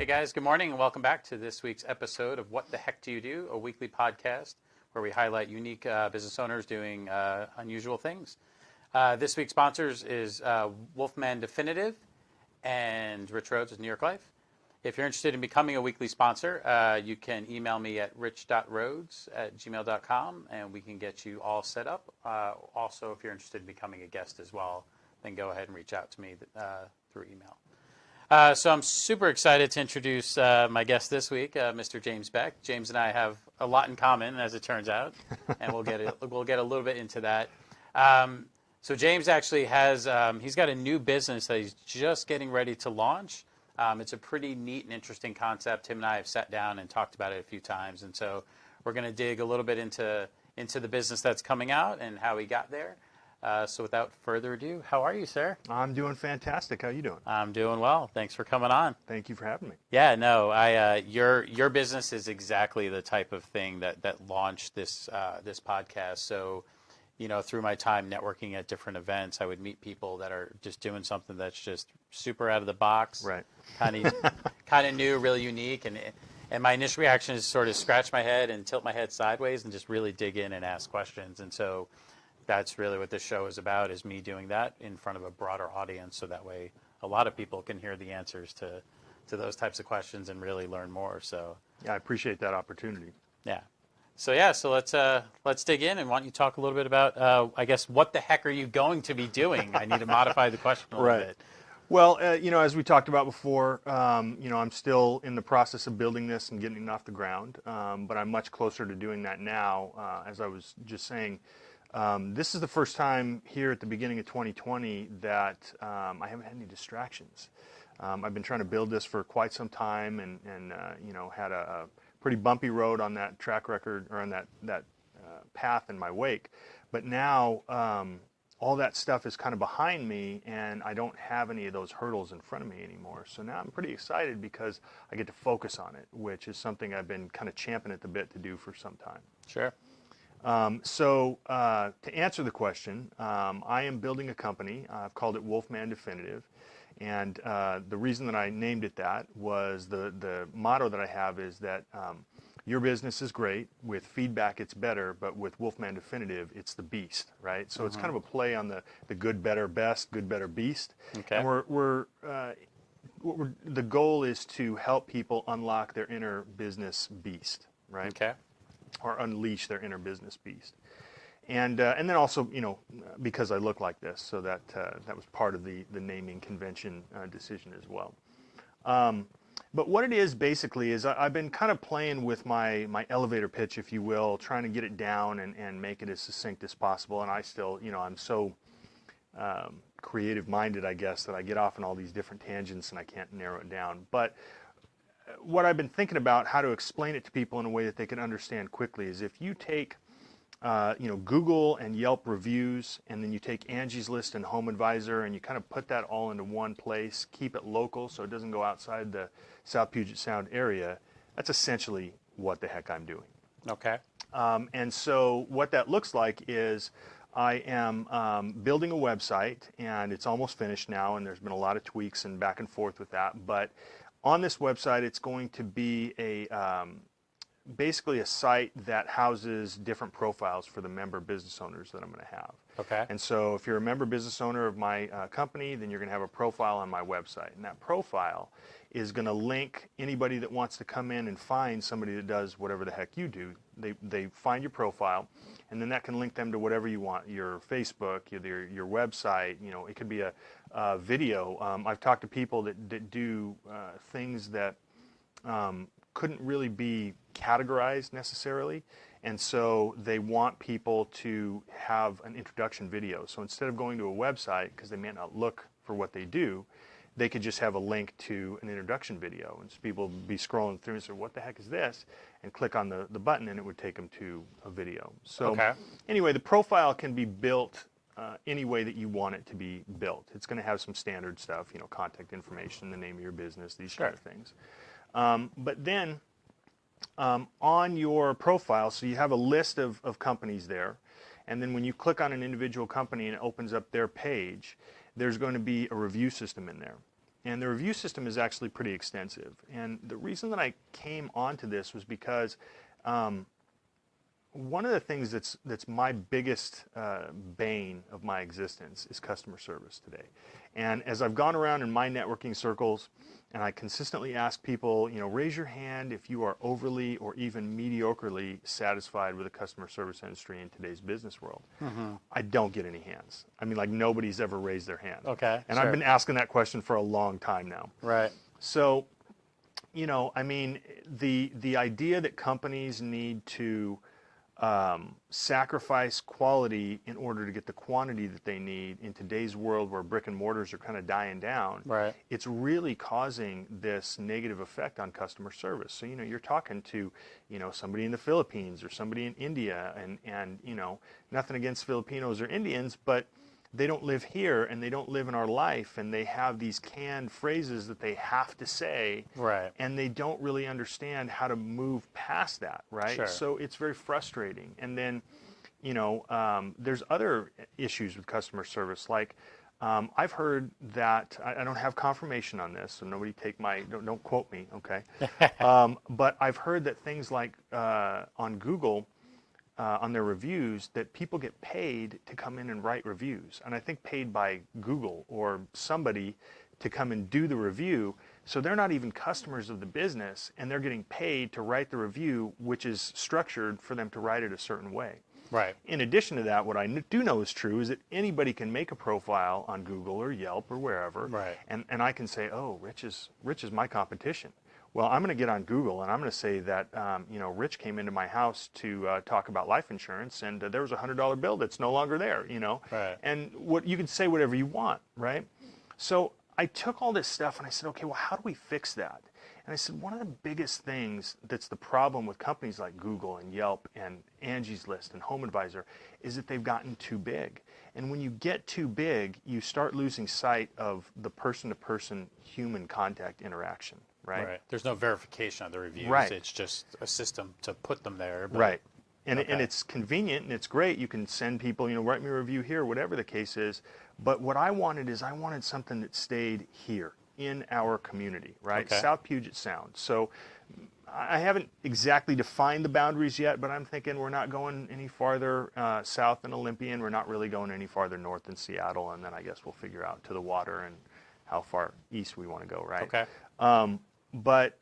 guys, good morning and welcome back to this week's episode of What the Heck Do You Do, a weekly podcast where we highlight unique business owners doing unusual things. This week's sponsors is Wolfman Definitive and Rich Rhodes with New York Life. If you're interested in becoming a weekly sponsor, you can email me at rich.rhodes@gmail.com and we can get you all set up. Also, if you're interested in becoming a guest as well, then go ahead and reach out to me through email. So I'm super excited to introduce my guest this week, Mr. James Beck. James and I have a lot in common, as it turns out, and we'll get a little bit into that. So James actually has he's got a new business that he's just getting ready to launch. It's a pretty neat and interesting concept. Him and I have sat down and talked about it a few times, and so we're going to dig a little bit into the business that's coming out and how he got there. So without further ado, how are you, sir? I'm doing fantastic. How are you doing? I'm doing well. Thanks for coming on. Thank you for having me. Yeah, no, your business is exactly the type of thing that launched this podcast. So, through my time networking at different events, I would meet people that are just doing something that's just super out of the box, right? Kind of new, really unique, and my initial reaction is sort of scratch my head and tilt my head sideways and just really dig in and ask questions. And so that's really what this show is about, is me doing that in front of a broader audience, so that way a lot of people can hear the answers to those types of questions and really learn more. So yeah, I appreciate that opportunity. Yeah. So let's dig in, and why don't you talk a little bit about I guess what the heck are you going to be doing? I need to modify the question a little bit. Well, as we talked about before, I'm still in the process of building this and getting it off the ground, but I'm much closer to doing that now. As I was just saying, this is the first time here at the beginning of 2020 that I haven't had any distractions. I've been trying to build this for quite some time, and had a pretty bumpy road on that track record, or on that path in my wake. But now all that stuff is kind of behind me, and I don't have any of those hurdles in front of me anymore. So now I'm pretty excited because I get to focus on it, which is something I've been kind of champing at the bit to do for some time. Sure. So to answer the question, I am building a company. I've called it Wolfman Definitive. And the reason that I named it that was the motto that I have is that your business is great. With feedback, it's better. But with Wolfman Definitive, it's the beast, right? So it's kind of a play on the good, better, best, good, better, beast. Okay. And the goal is to help people unlock their inner business beast, right? Okay. Or unleash their inner business beast. And then also, because I look like this, so that was part of the naming convention decision as well. But what it is basically is I've been kind of playing with my elevator pitch, if you will, trying to get it down and make it as succinct as possible. And I still, I'm so creative-minded, I guess, that I get off on all these different tangents and I can't narrow it down. But what I've been thinking about how to explain it to people in a way that they can understand quickly is if you take Google and Yelp reviews, and then you take Angie's List and Home Advisor, and you kind of put that all into one place, keep it local so it doesn't go outside the South Puget Sound area, that's essentially what the heck I'm doing. Okay. And so what that looks like is I am building a website, and it's almost finished now, and there's been a lot of tweaks and back and forth with that. But on this website, it's going to be basically a site that houses different profiles for the member business owners that I'm going to have. Okay. And so if you're a member business owner of my company, then you're going to have a profile on my website. And that profile is going to link anybody that wants to come in and find somebody that does whatever the heck you do. They find your profile, and then that can link them to whatever you want, your Facebook, your website. It could be a video. I've talked to people that do things that couldn't really be categorized necessarily, and so they want people to have an introduction video. So instead of going to a website, because they may not look for what they do, they could just have a link to an introduction video, and so people would be scrolling through and say, what the heck is this? And click on the button, and it would take them to a video. So anyway, the profile can be built any way that you want it to be built. It's going to have some standard stuff, contact information, the name of your business, these kind of things. But then on your profile, so you have a list of companies there, and then when you click on an individual company and it opens up their page, there's going to be a review system in there. And the review system is actually pretty extensive. And the reason that I came onto this was because one of the things that's my biggest bane of my existence is customer service today. And as I've gone around in my networking circles, and I consistently ask people, raise your hand if you are overly or even mediocrely satisfied with the customer service industry in today's business world. I don't get any hands. I mean, like nobody's ever raised their hand. Okay. And sure. I've been asking that question for a long time now. Right. So, I mean, the idea that companies need to sacrifice quality in order to get the quantity that they need in today's world where brick and mortars are kind of dying down, Right. it's really causing this negative effect on customer service. So, you're talking to, somebody in the Philippines or somebody in India, and nothing against Filipinos or Indians, but they don't live here and they don't live in our life, and they have these canned phrases that they have to say, Right. and they don't really understand how to move past that, right? Sure. So it's very frustrating. And then, there's other issues with customer service, like I've heard that, I don't have confirmation on this, so nobody don't quote me, okay? But I've heard that things like on Google, on their reviews, that people get paid to come in and write reviews. And I think paid by Google or somebody to come and do the review. So they're not even customers of the business, and they're getting paid to write the review, which is structured for them to write it a certain way. Right. In addition to that, what I do know is true is that anybody can make a profile on Google or Yelp or wherever, Right. and I can say, oh, Rich is my competition. Well, I'm going to get on Google and I'm going to say that, Rich came into my house to talk about life insurance, and there was a $100 bill that's no longer there, Right. And you can say whatever you want, right? So I took all this stuff and I said, okay, well, how do we fix that? And I said, one of the biggest things that's the problem with companies like Google and Yelp and Angie's List and Home Advisor is that they've gotten too big. And when you get too big, you start losing sight of the person-to-person human contact interaction. Right? There's no verification of the reviews. Right. It's just a system to put them there. But, right. And, okay. and it's convenient and it's great. You can send people, write me a review here, whatever the case is. But what I wanted something that stayed here in our community, right? Okay. South Puget Sound. So I haven't exactly defined the boundaries yet, but I'm thinking we're not going any farther south than Olympian. We're not really going any farther north than Seattle. And then I guess we'll figure out to the water and how far east we want to go, right? Okay. But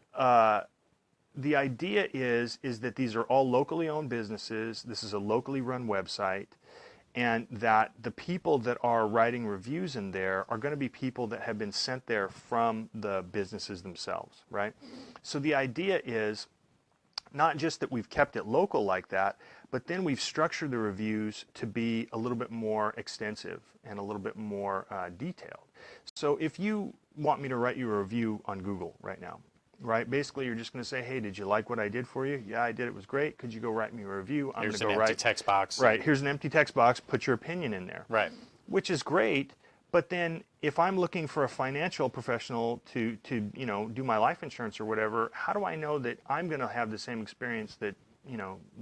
the idea is that these are all locally owned businesses. This is a locally run website, and that the people that are writing reviews in there are going to be people that have been sent there from the businesses themselves, right? So the idea is not just that we've kept it local like that, but then we've structured the reviews to be a little bit more extensive and a little bit more detailed. So if you want me to write you a review on Google right now, right? Basically, you're just going to say, hey, did you like what I did for you? Yeah, I did. It was great. Could you go write me a review? I'm going to go Here's an empty text box. Right. Here's an empty text box. Put your opinion in there. Right. Which is great. But then if I'm looking for a financial professional to do my life insurance or whatever, how do I know that I'm going to have the same experience that,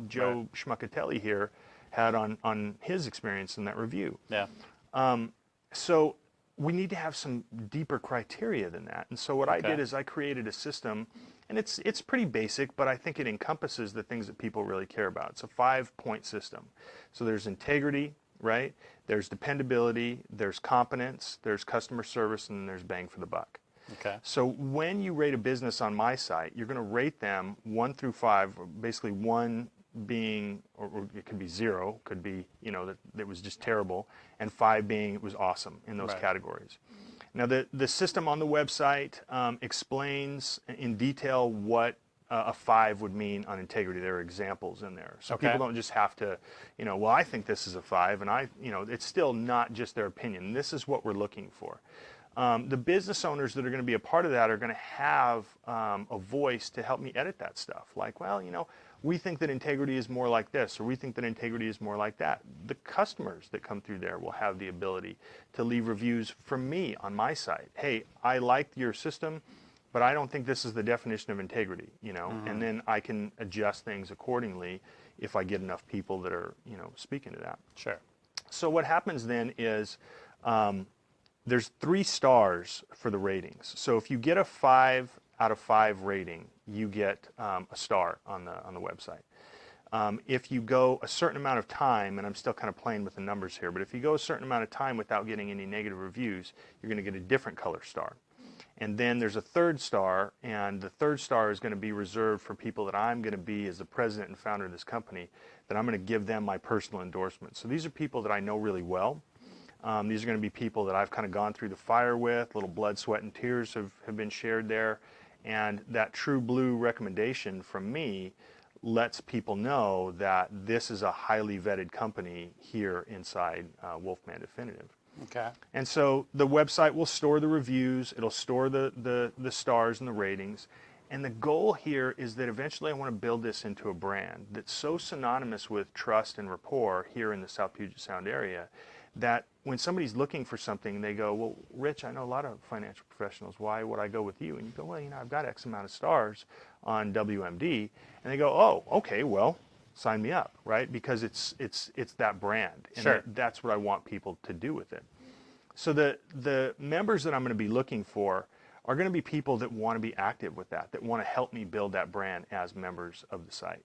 Joe Schmuckatelli here had on his experience in that review? Yeah. So we need to have some deeper criteria than that. And so what I did is I created a system, and it's pretty basic, but I think it encompasses the things that people really care about. It's a 5-point system. So there's integrity, right? There's dependability, there's competence, there's customer service, and there's bang for the buck. Okay. So when you rate a business on my site, you're going to rate them 1 through 5, basically 1 being, or it could be 0, could be, that it was just terrible, and 5 being it was awesome in those categories. Now, the system on the website explains in detail what a 5 would mean on integrity. There are examples in there. So people don't just have to, well, I think this is a 5, and it's still not just their opinion. This is what we're looking for. The business owners that are going to be a part of that are going to have a voice to help me edit that stuff. Like, well, we think that integrity is more like this, or we think that integrity is more like that. The customers that come through there will have the ability to leave reviews from me on my site. Hey, I liked your system, but I don't think this is the definition of integrity, and then I can adjust things accordingly if I get enough people that are, speaking to that. Sure. So what happens then is there's 3 stars for the ratings. So if you get a 5 out of 5 rating, you get a star on the website. If you go a certain amount of time, and I'm still kind of playing with the numbers here, but if you go a certain amount of time without getting any negative reviews, you're going to get a different color star. And then there's a 3rd star, and the 3rd star is going to be reserved for people that I'm going to be, as the president and founder of this company, that I'm going to give them my personal endorsement. So these are people that I know really well. These are going to be people that I've kind of gone through the fire with. Little blood, sweat, and tears have been shared there. And that true blue recommendation from me lets people know that this is a highly vetted company here inside Wolfman Definitive. Okay. And so the website will store the reviews, it'll store the stars and the ratings. And the goal here is that eventually I want to build this into a brand that's so synonymous with trust and rapport here in the South Puget Sound area that when somebody's looking for something, they go, well, Rich, I know a lot of financial professionals. Why would I go with you? And you go, well, I've got X amount of stars on WMD. And they go, oh, okay, well, sign me up, right? Because it's that brand. And Sure. that's what I want people to do with it. So the members that I'm going to be looking for are going to be people that want to be active with that want to help me build that brand as members of the site.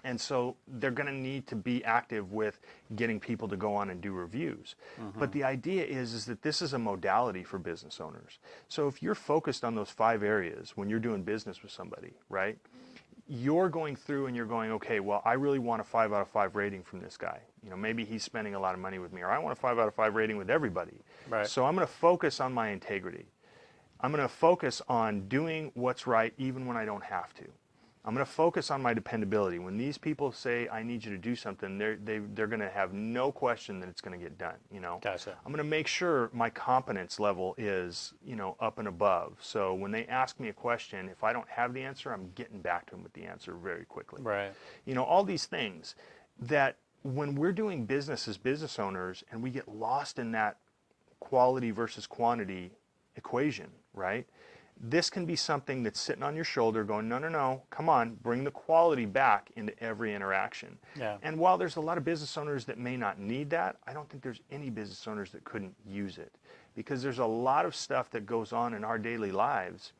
And so they're going to need to be active with getting people to go on and do reviews. But the idea is that this is a modality for business owners. So if you're focused on those 5 areas when you're doing business with somebody, right? You're going through and you're going, okay, well, I really want a 5 out of 5 rating from this guy. Maybe he's spending a lot of money with me, or I want a 5 out of 5 rating with everybody. Right. So I'm going to focus on my integrity. I'm going to focus on doing what's right even when I don't have to. I'm going to focus on my dependability. When these people say, I need you to do something, they're going to have no question that it's going to get done. Gotcha. I'm going to make sure my competence level is, up and above. So when they ask me a question, if I don't have the answer, I'm getting back to them with the answer very quickly. Right. All these things that when we're doing business as business owners and we get lost in that quality versus quantity equation, right? This can be something that's sitting on your shoulder going, no, come on, bring the quality back into every interaction. Yeah. And while there's a lot of business owners that may not need that, I don't think there's any business owners that couldn't use it. Because there's a lot of stuff that goes on in our daily lives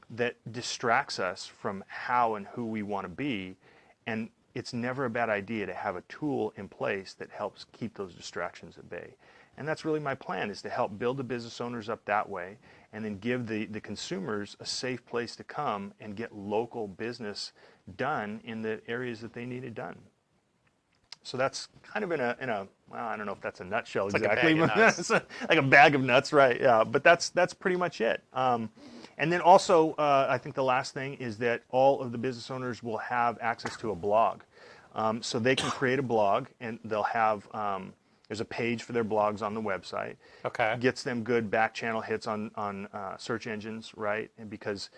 that distracts us from how and who we want to be. And it's never a bad idea to have a tool in place that helps keep those distractions at bay. And that's really my plan, is to help build the business owners up that way and then give the consumers a safe place to come and get local business done in the areas that they need it done. So that's kind of in a well, I don't know if that's a nutshell exactly. Like a bag of nuts. It's like a bag of nuts, right? Yeah, but that's pretty much it. And then also, I think the last thing is that all of the business owners will have access to a blog. So they can create a blog, and they'll have, there's a page for their blogs on the website. Okay. Gets them good back channel hits on search engines, right? And because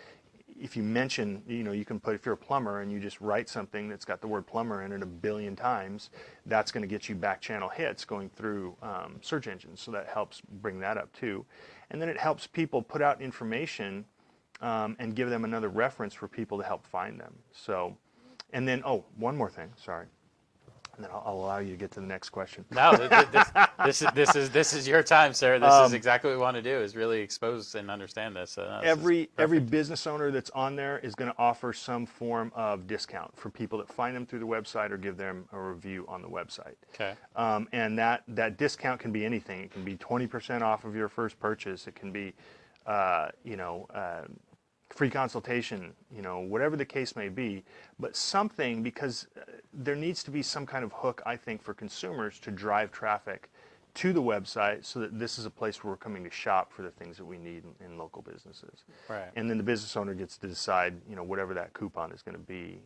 if you mention, you can put, if you're a plumber and you just write something that's got the word plumber in it 1 billion times, that's going to get you back channel hits going through search engines. So that helps bring that up too. And then it helps people put out information and give them another reference for people to help find them. So, and then, one more thing, sorry. And then I'll allow you to get to the next question. No, this is your time, sir. This is exactly what we want to do, is really expose and understand this. Every business owner that's on there is going to offer some form of discount for people that find them through the website or give them a review on the website. Okay. And that discount can be anything. It can be 20% off of your first purchase. It can be, free consultation, whatever the case may be, but something, because there needs to be some kind of hook, I think, for consumers to drive traffic to the website so that this is a place where we're coming to shop for the things that we need in local businesses. Right. And then the business owner gets to decide, whatever that coupon is going to be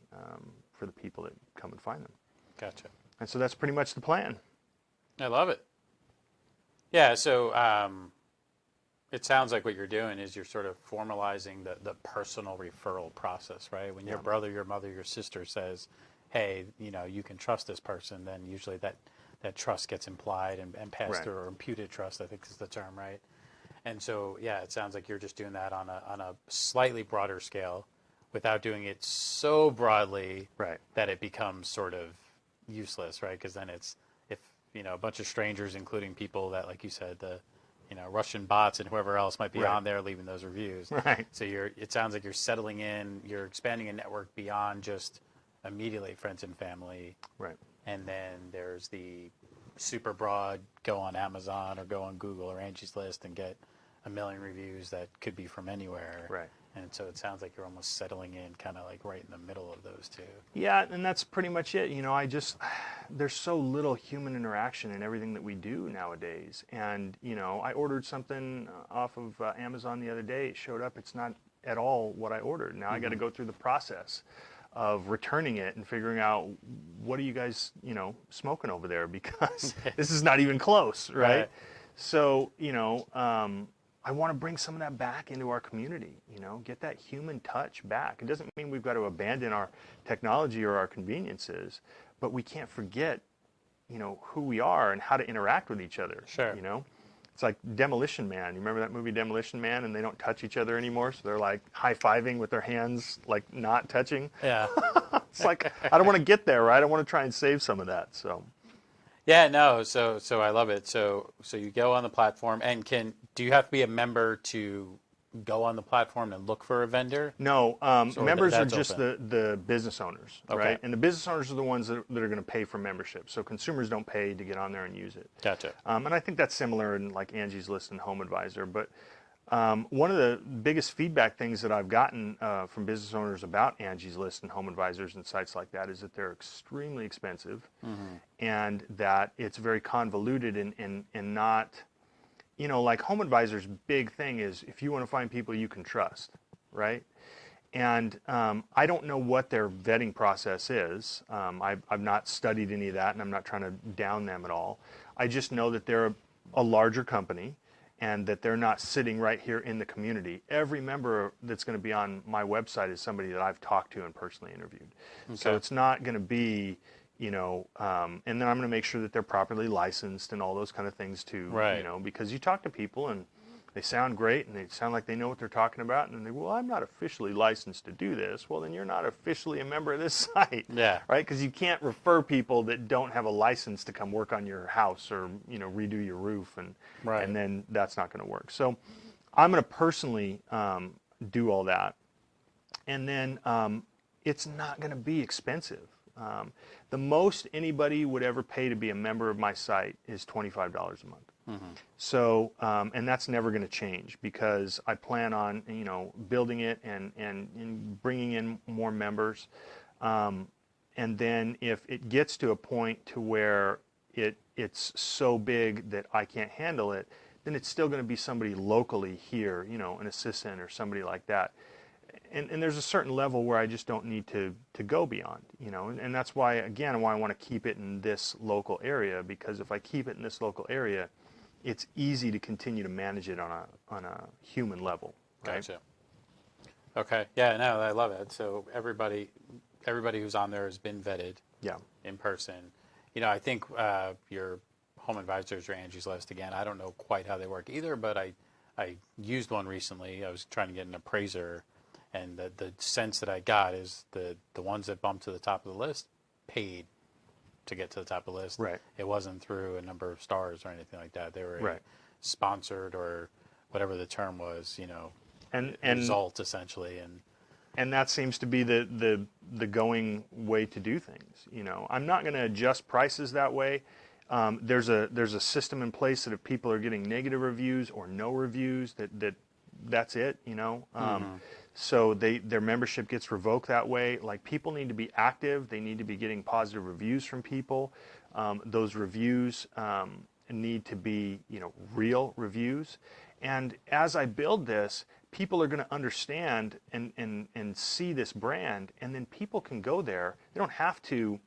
for the people that come and find them. Gotcha. And so that's pretty much the plan. I love it. Yeah, so it sounds like what you're doing is you're sort of formalizing the personal referral process, right? When your brother, your mother, your sister says, hey, you can trust this person, then usually that trust gets implied and passed through, or imputed trust, I think is the term, right? And so, yeah, it sounds like you're just doing that on a slightly broader scale without doing it so broadly that it becomes sort of useless, right? Because then it's, if, a bunch of strangers, including people that, like you said, Russian bots and whoever else might be Right. on there leaving those reviews. Right. So it sounds like you're settling in, you're expanding a network beyond just immediately friends and family. Right. And then there's the super broad, go on Amazon or go on Google or Angie's List and get a million reviews that could be from anywhere. Right. And so it sounds like you're almost settling in kind of like right in the middle of those two. Yeah, and that's pretty much it. There's so little human interaction in everything that we do nowadays. And, I ordered something off of Amazon the other day. It showed up. It's not at all what I ordered. Now I got to go through the process of returning it and figuring out what are you guys, smoking over there, because this is not even close, right? So, I want to bring some of that back into our community, get that human touch back. It doesn't mean we've got to abandon our technology or our conveniences, but we can't forget, who we are and how to interact with each other. Sure. It's like Demolition Man. You remember that movie Demolition Man? And they don't touch each other anymore, so they're like high-fiving with their hands, like not touching. Yeah. It's like, I don't want to get there, right? I want to try and save some of that, so. Yeah, no, so I love it. So you go on the platform, and do you have to be a member to go on the platform and look for a vendor? No, members are just open. the business owners, Okay. right? And the business owners are the ones that are going to pay for membership. So consumers don't pay to get on there and use it. Gotcha. And I think that's similar in like Angie's List and Home Advisor. But one of the biggest feedback things that I've gotten from business owners about Angie's List and Home Advisors and sites like that is that they're extremely expensive, and that it's very convoluted and not, like Home Advisor's big thing is if you want to find people you can trust, right? And I don't know what their vetting process is. I've not studied any of that, and I'm not trying to down them at all. I just know that they're a larger company, and that they're not sitting right here in the community. Every member that's going to be on my website is somebody that I've talked to and personally interviewed. Okay. So it's not going to be, and then I'm going to make sure that they're properly licensed and all those kind of things too, right. Because you talk to people and they sound great and they sound like they know what they're talking about, and then they, well, I'm not officially licensed to do this. Well, then you're not officially a member of this site, yeah, right? Because you can't refer people that don't have a license to come work on your house or redo your roof, and right. and then that's not going to work. So I'm going to personally do all that, and then it's not going to be expensive. The most anybody would ever pay to be a member of my site is $25 a month. So, and that's never going to change, because I plan on, building it and bringing in more members. And then if it gets to a point to where it's so big that I can't handle it, then it's still going to be somebody locally here, an assistant or somebody like that. And there's a certain level where I just don't need to go beyond, and that's why, again, why I want to keep it in this local area, because if I keep it in this local area, it's easy to continue to manage it on a human level. Right? Gotcha. Okay. Yeah, no, I love it. So everybody who's on there has been vetted. Yeah. In person. I think your Home Advisors or Angie's List, again, I don't know quite how they work either, but I used one recently. I was trying to get an appraiser, and the sense that I got is the ones that bumped to the top of the list paid to get to the top of the list. Right. It wasn't through a number of stars or anything like that. They were right. sponsored, or whatever the term was, and result essentially. And that seems to be the going way to do things. I'm not going to adjust prices that way. There's a system in place that if people are getting negative reviews or no reviews, that's it. So their membership gets revoked that way. Like, people need to be active. They need to be getting positive reviews from people. Those reviews need to be real reviews. And as I build this, people are going to understand and see this brand, and then people can go there. They don't have to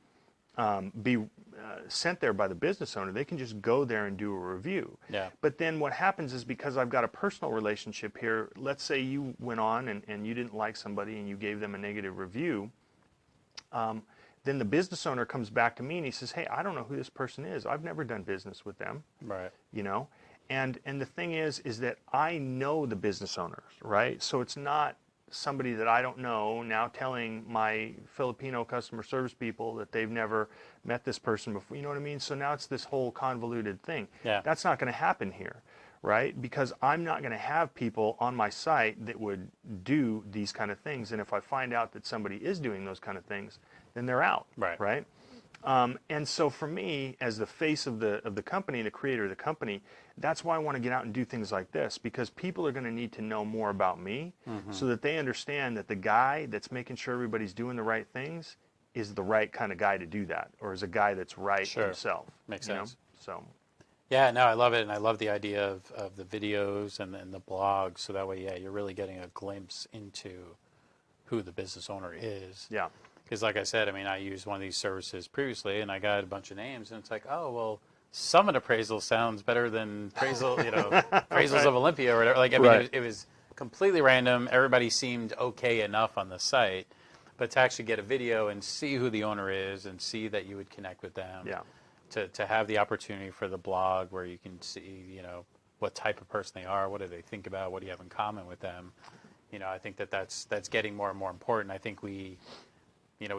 be sent there by the business owner. They can just go there and do a review. Yeah. But then what happens is, because I've got a personal relationship here, let's say you went on and you didn't like somebody and you gave them a negative review, then the business owner comes back to me and he says, hey, I don't know who this person is. I've never done business with them. Right. And the thing is that I know the business owners, right? So it's not somebody that I don't know now telling my Filipino customer service people that they've never met this person before. You know what I mean? So now it's this whole convoluted thing. Yeah. That's not going to happen here, right? Because I'm not going to have people on my site that would do these kind of things. And if I find out that somebody is doing those kind of things, then they're out, Right. right? And so for me, as the face of the company, the creator of the company, that's why I want to get out and do things like this, because people are going to need to know more about me so that they understand that the guy that's making sure everybody's doing the right things is the right kind of guy to do that, or is a guy that's right Sure. himself. Makes you know? sense. So Yeah, no, I love it, and I love the idea of the videos and the blog, so that way, yeah, you're really getting a glimpse into who the business owner is. yeah, Because like I said, I mean, I used one of these services previously, and I got a bunch of names, and it's like, oh, well, Summit Appraisal sounds better than Appraisal, Appraisals Right. of Olympia or whatever. Like, I mean, Right. it was completely random. Everybody seemed okay enough on the site, but to actually get a video and see who the owner is and see that you would connect with them, Yeah. to have the opportunity for the blog where you can see, what type of person they are, what do they think about, what do you have in common with them. I think that's getting more and more important. I think we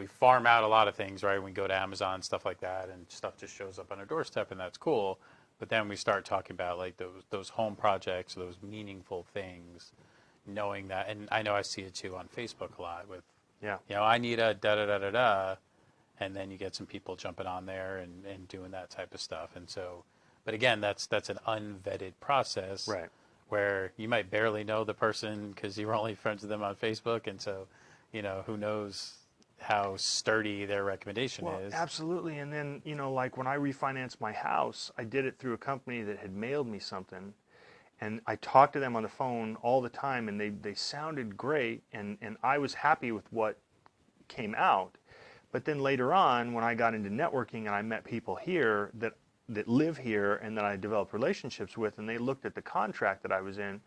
farm out a lot of things, right? We go to Amazon, stuff like that, and stuff just shows up on our doorstep, and that's cool. But then we start talking about like those home projects, those meaningful things, knowing that. And I know I see it too on Facebook a lot with, Yeah. I need a da da da da da, and then you get some people jumping on there and doing that type of stuff. And so, but again, that's an unvetted process, Right. where you might barely know the person because you were only friends with them on Facebook, and so, who knows how sturdy their recommendation Well, is. absolutely. And then, like when I refinanced my house, I did it through a company that had mailed me something. And I talked to them on the phone all the time, and they sounded great. And I was happy with what came out. But then later on, when I got into networking and I met people here that live here and that I developed relationships with, and they looked at the contract that I was in,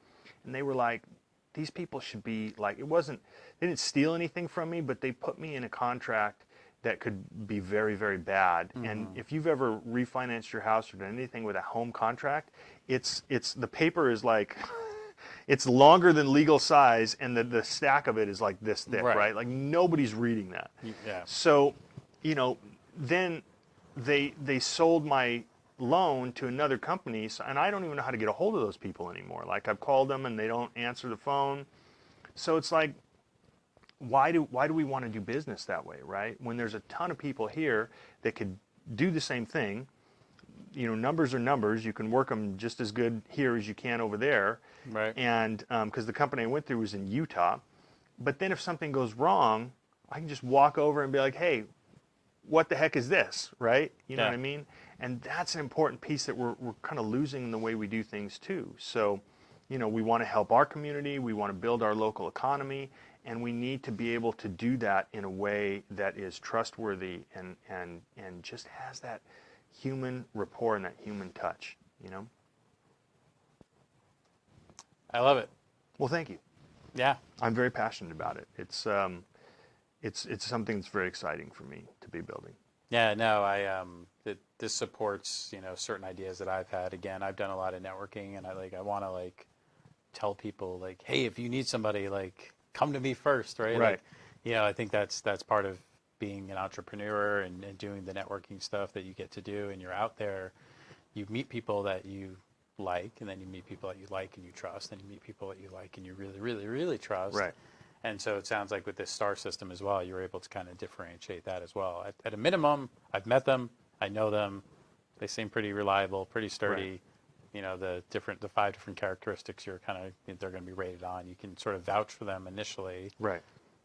and they were like, these people should be like, they didn't steal anything from me, but they put me in a contract that could be very, very bad. And if you've ever refinanced your house or done anything with a home contract, it's the paper is like, it's longer than legal size, and the stack of it is like this thick, Right. right? Like nobody's reading that. Yeah. So, then they sold my loan to another company, and I don't even know how to get a hold of those people anymore. Like I've called them and they don't answer the phone. So it's like, why do we want to do business that way, right? When there's a ton of people here that could do the same thing. Numbers are numbers. You can work them just as good here as you can over there. Right. And because the company I went through was in Utah. But then if something goes wrong, I can just walk over and be like, hey, what the heck is this, right? You know Yeah. what I mean? And that's an important piece that we're kind of losing in the way we do things too. So, we want to help our community, we want to build our local economy, and we need to be able to do that in a way that is trustworthy and just has that human rapport and that human touch, I love it. Well, thank you. Yeah. I'm very passionate about it. It's something that's very exciting for me to be building. Yeah, no, this supports, certain ideas that I've had. Again, I've done a lot of networking, and I want to tell people hey, if you need somebody, come to me first, right? Right. I think that's part of being an entrepreneur and doing the networking stuff that you get to do, and you're out there, you meet people that you like, and then you meet people that you like and you trust, and you meet people that you like and you really, really, really trust. Right. And so it sounds like with this star system as well, you're able to kind of differentiate that as well. At a minimum, I've met them, I know them, they seem pretty reliable, pretty sturdy. Right. The 5 different characteristics they're going to be rated on. You can sort of vouch for them initially. Right.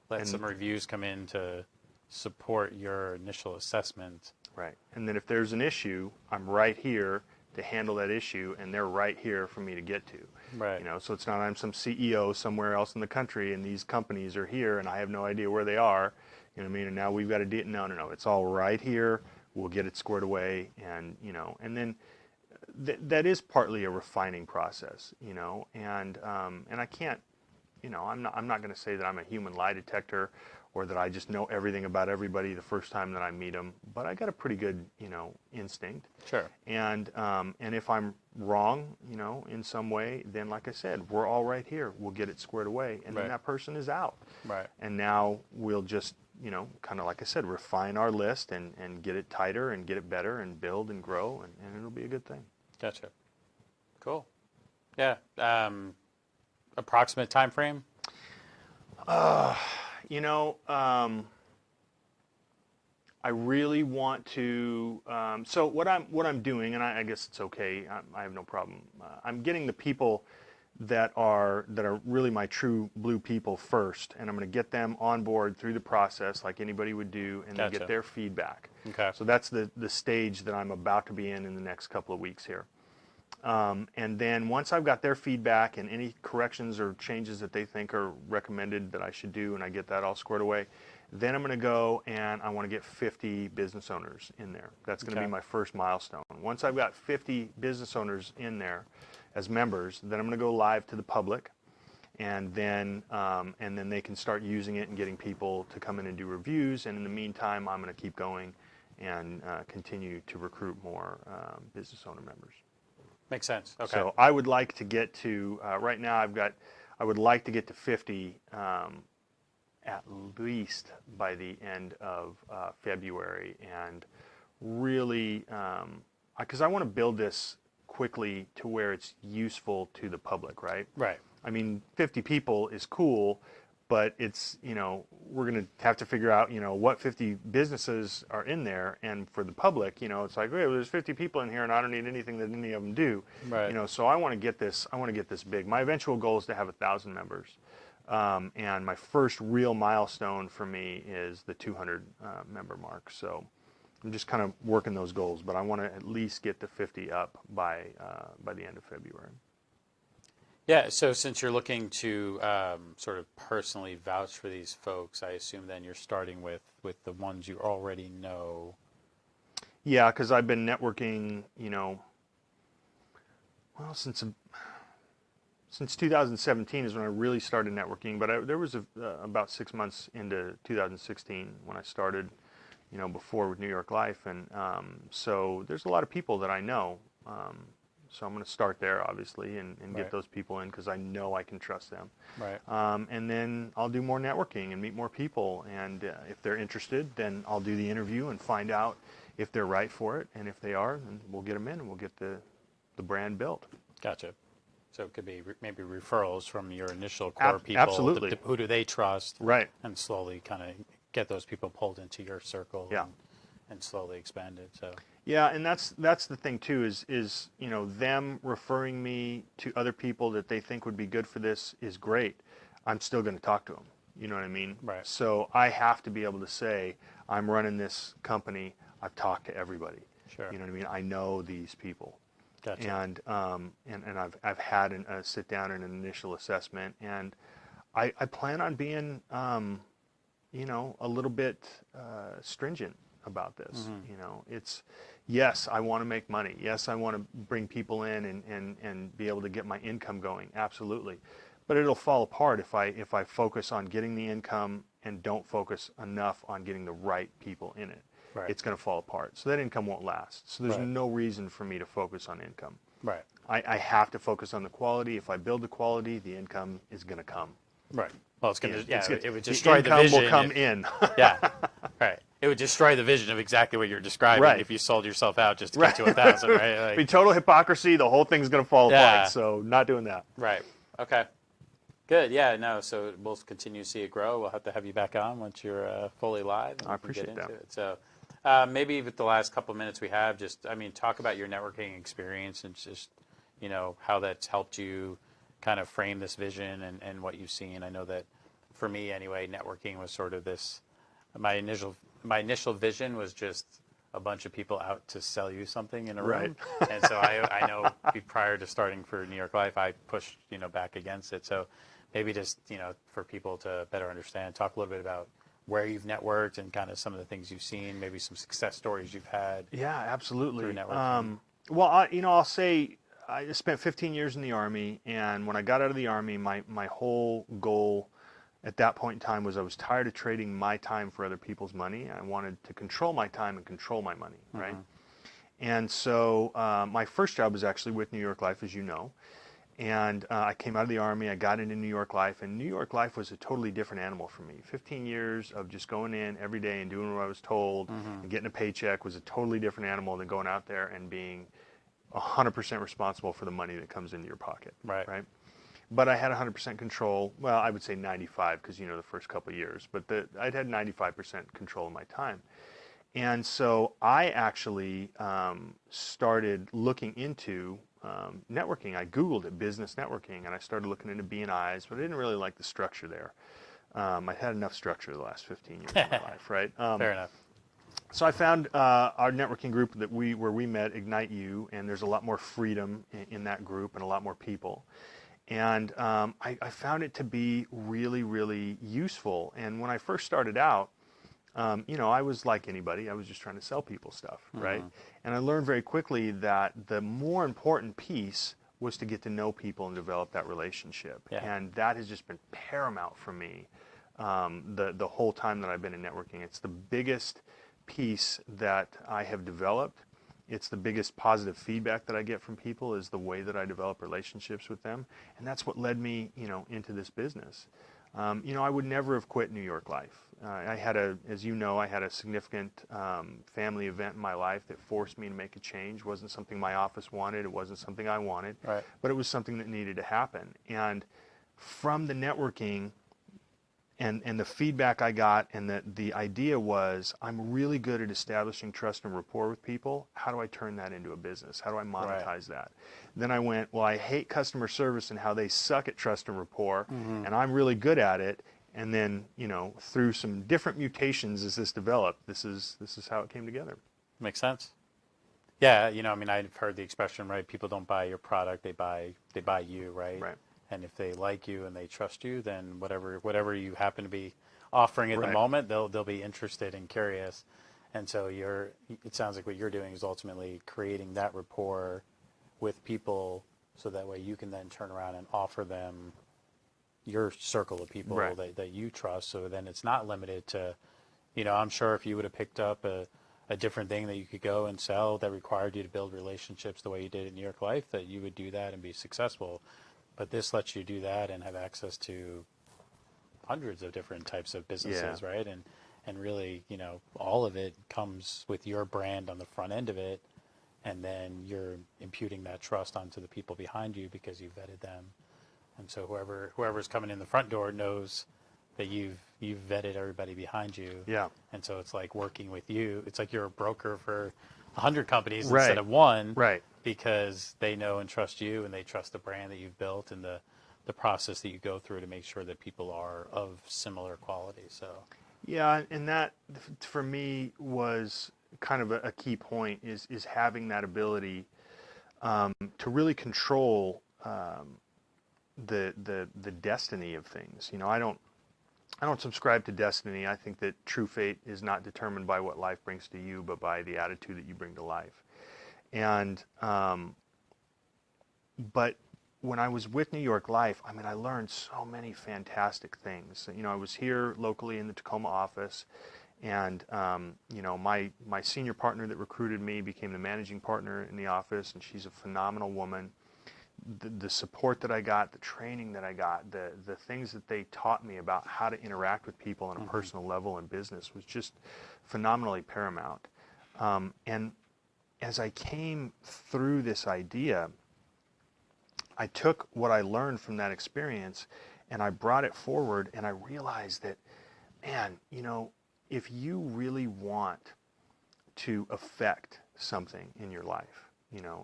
Let some reviews come in to support your initial assessment. Right. And then if there's an issue, I'm right here to handle that issue, and they're right here for me to get to. Right. So it's not I'm some CEO somewhere else in the country, and these companies are here, and I have no idea where they are. You know what I mean? And now we've got to do it. No. It's all right here. We'll get it squared away, and and then that is partly a refining process, and I can't, I'm not going to say that I'm a human lie detector or that I just know everything about everybody the first time that I meet them, but I got a pretty good, instinct. Sure. And if I'm wrong, in some way, then like I said, we're all right here. We'll get it squared away, and Right. then that person is out. Right. And now we'll just, kind of like I said, refine our list and get it tighter and get it better and build and grow, and it'll be a good thing. Gotcha. Cool. Yeah. Approximate time frame? You know, I really want to. So what I'm doing, and I guess it's okay. I have no problem. I'm getting the people that are really my true blue people first, and I'm going to get them on board through the process like anybody would do, and then Gotcha. get their feedback. Okay. So that's the stage that I'm about to be in the next couple of weeks here. And then once I've got their feedback and any corrections or changes that they think are recommended that I should do, and I get that all squared away, then I'm going to go and I want to get 50 business owners in there. That's going to Okay. be my first milestone. Once I've got 50 business owners in there as members, then I'm going to go live to the public, and then they can start using it and getting people to come in and do reviews. And in the meantime, I'm going to keep going and continue to recruit more business owner members. Makes sense. Okay. So I would like to get to right now. I would like to get to 50 at least by the end of February, and really because I want to build this quickly to where it's useful to the public, right? Right. I mean, 50 people is cool, but it's, we're going to have to figure out, what 50 businesses are in there. And for the public, it's like, hey, well, there's 50 people in here and I don't need anything that any of them do. Right. So I want to get this big. My eventual goal is to have 1,000 members. And my first real milestone for me is the 200 member mark. So I'm just kind of working those goals, but I want to at least get to 50 up by the end of February. Yeah, so since you're looking to sort of personally vouch for these folks, I assume then you're starting with the ones you already know. Yeah, because I've been networking, well, since 2017 is when I really started networking. But there was about 6 months into 2016 when I started, before with New York Life, and so there's a lot of people that I know. So I'm going to start there, obviously, and Right. get those people in because I know I can trust them. Right. And then I'll do more networking and meet more people. And if they're interested, then I'll do the interview and find out if they're right for it. And if they are, then we'll get them in and we'll get the brand built. Gotcha. So it could be maybe referrals from your initial core people. Absolutely. Who do they trust? Right. And slowly kind of get those people pulled into your circle. Yeah. And slowly expand it. So. Yeah, and that's the thing too is them referring me to other people that they think would be good for this is great. I'm still going to talk to them. You know what I mean? Right. So I have to be able to say I'm running this company. I've talked to everybody. Sure. You know what I mean? I know these people. Gotcha. And I've had a sit down and an initial assessment, and I plan on being a little bit stringent about this. Mm-hmm. It's yes, I want to make money. Yes, I want to bring people in and be able to get my income going. Absolutely. But it'll fall apart if I focus on getting the income and don't focus enough on getting the right people in it. Right. It's going to fall apart. So that income won't last. So there's Right. no reason for me to focus on income. Right. I have to focus on the quality. If I build the quality, the income is going to come. Right. Well, it's going to, It's it would destroy the income vision. will come in. Yeah. Right. It would destroy the vision of exactly what you're describing Right. if you sold yourself out just to get to 1,000, right? It'd be total hypocrisy. The whole thing's going to fall Yeah. apart. So not doing that. Right. Okay. Good. Yeah. No. So we'll continue to see it grow. We'll have to have you back on once you're fully live. And I we can appreciate get into that. it. So maybe with the last couple minutes we have, talk about your networking experience and just, how that's helped you kind of frame this vision and what you've seen. I know that for me anyway, networking was sort of this, my initial vision was just a bunch of people out to sell you something in a room. Right. And so I know prior to starting for New York Life, I pushed, back against it. So maybe just, for people to better understand, talk a little bit about where you've networked and kind of some of the things you've seen, maybe some success stories you've had. Yeah, absolutely. Through networking. Well, I'll say I spent 15 years in the Army, and when I got out of the Army, my whole goal at that point in time was I was tired of trading my time for other people's money. I wanted to control my time and control my money, right? And so my first job was actually with New York Life, as you know. And I came out of the Army, I got into New York Life, and New York Life was a totally different animal for me. 15 years of just going in every day and doing what I was told and getting a paycheck was a totally different animal than going out there and being 100% responsible for the money that comes into your pocket, Right. right? But I had 100% control. Well, I would say 95 because, the first couple of years, but I'd had 95% control of my time. And so I actually started looking into networking. I Googled it, business networking, and I started looking into B&Is, but I didn't really like the structure there. I had enough structure the last 15 years of my life, right? Fair enough. So I found our networking group where we met, Ignite You, and there's a lot more freedom in that group and a lot more people. And I found it to be really, really useful. And when I first started out, I was like anybody. I was just trying to sell people stuff, right? And I learned very quickly that the more important piece was to get to know people and develop that relationship. Yeah. And that has just been paramount for me the whole time that I've been in networking. It's the biggest piece that I have developed. It's the biggest positive feedback that I get from people is the way that I develop relationships with them. And that's what led me, into this business. I would never have quit New York life. I had a significant family event in my life that forced me to make a change. It wasn't something my office wanted. It wasn't something I wanted. Right. But it was something that needed to happen. And from the networking and the feedback I got, and the idea was, I'm really good at establishing trust and rapport with people. How do I turn that into a business? How do I monetize that? Then I went, well, I hate customer service and how they suck at trust and rapport, and I'm really good at it. And then, through some different mutations as this developed, this is how it came together. Makes sense. Yeah, I've heard the expression, right? People don't buy your product; they buy you, right? Right. And if they like you and they trust you, then whatever you happen to be offering at the Right. moment, they'll be interested and curious. And so it sounds like what you're doing is ultimately creating that rapport with people, so that way you can then turn around and offer them your circle of people Right. that you trust. So then it's not limited to, I'm sure if you would have picked up a different thing that you could go and sell that required you to build relationships the way you did in New York Life, that you would do that and be successful. But this lets you do that and have access to hundreds of different types of businesses, Yeah. right? And really, all of it comes with your brand on the front end of it, and then you're imputing that trust onto the people behind you because you vetted them. And so whoever's coming in the front door knows that you've vetted everybody behind you. Yeah. And so it's like working with you. It's like you're a broker for 100 companies Right. instead of one. Right. Because they know and trust you, and they trust the brand that you've built and the process that you go through to make sure that people are of similar quality. So Yeah, and that for me was kind of a key point is having that ability to really control the destiny of things. I don't subscribe to destiny. I think that true fate is not determined by what life brings to you, but by the attitude that you bring to life. And but when I was with New York Life, I learned so many fantastic things. I was here locally in the Tacoma office, and my senior partner that recruited me became the managing partner in the office, and she's a phenomenal woman. The support that I got, the training that I got, the things that they taught me about how to interact with people on a personal level in business was just phenomenally paramount. And as I came through this idea, I took what I learned from that experience and I brought it forward, and I realized that, man, if you really want to affect something in your life,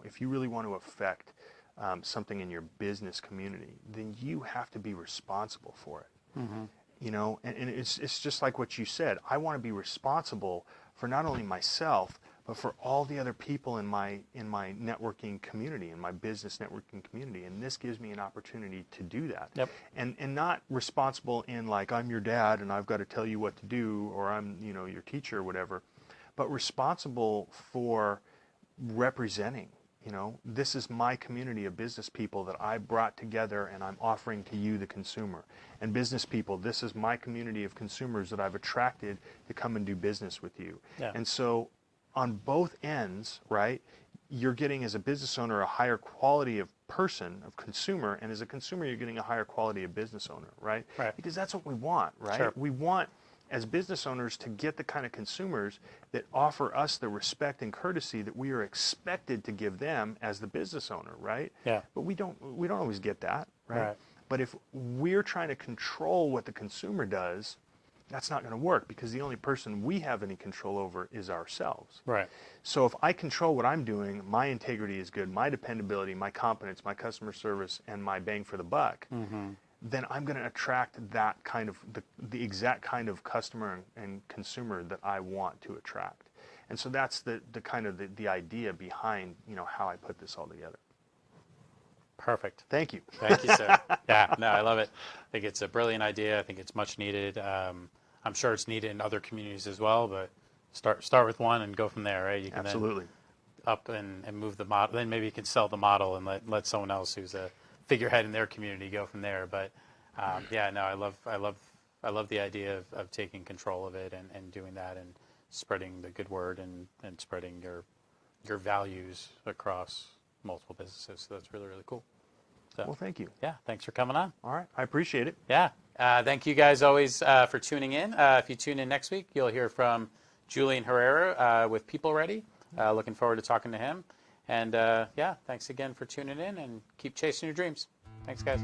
if you really want to affect something in your business community, then you have to be responsible for it. And it's just like what you said. I want to be responsible for not only myself, but for all the other people in my networking community, in my business networking community. And this gives me an opportunity to do that. Yep. And not responsible in like, I'm your dad and I've got to tell you what to do, or I'm, your teacher or whatever, but responsible for representing. This is my community of business people that I brought together and I'm offering to you, the consumer. And business people, this is my community of consumers that I've attracted to come and do business with you. Yeah. And so on both ends, right, you're getting as a business owner a higher quality of person, of consumer, and as a consumer you're getting a higher quality of business owner, right? Right. Because that's what we want, right? Sure. We want as business owners to get the kind of consumers that offer us the respect and courtesy that we are expected to give them as the business owner, right? Yeah. But we don't always get that, right? Right. But if we're trying to control what the consumer does, that's not going to work, because the only person we have any control over is ourselves. Right. So if I control what I'm doing, my integrity is good, my dependability, my competence, my customer service, and my bang for the buck, then I'm going to attract that kind of, the exact kind of customer and consumer that I want to attract. And so that's the kind of the idea behind, how I put this all together. Perfect. Thank you. Thank you, sir. Yeah, no, I love it. I think it's a brilliant idea. I think it's much needed. I'm sure it's needed in other communities as well, but start with one and go from there, right? You can Absolutely. then up and move the model. Then maybe you can sell the model and let someone else who's a figurehead in their community go from there. But yeah, no, I love the idea of taking control of it and doing that and spreading the good word and spreading your values across multiple businesses. So that's really, really cool. So, Well, thank you. yeah, thanks for coming on. All right. I appreciate it. Yeah. Thank you guys always for tuning in. If you tune in next week, you'll hear from Julian Herrera with People Ready. Looking forward to talking to him. And yeah, thanks again for tuning in, and keep chasing your dreams. Thanks, guys.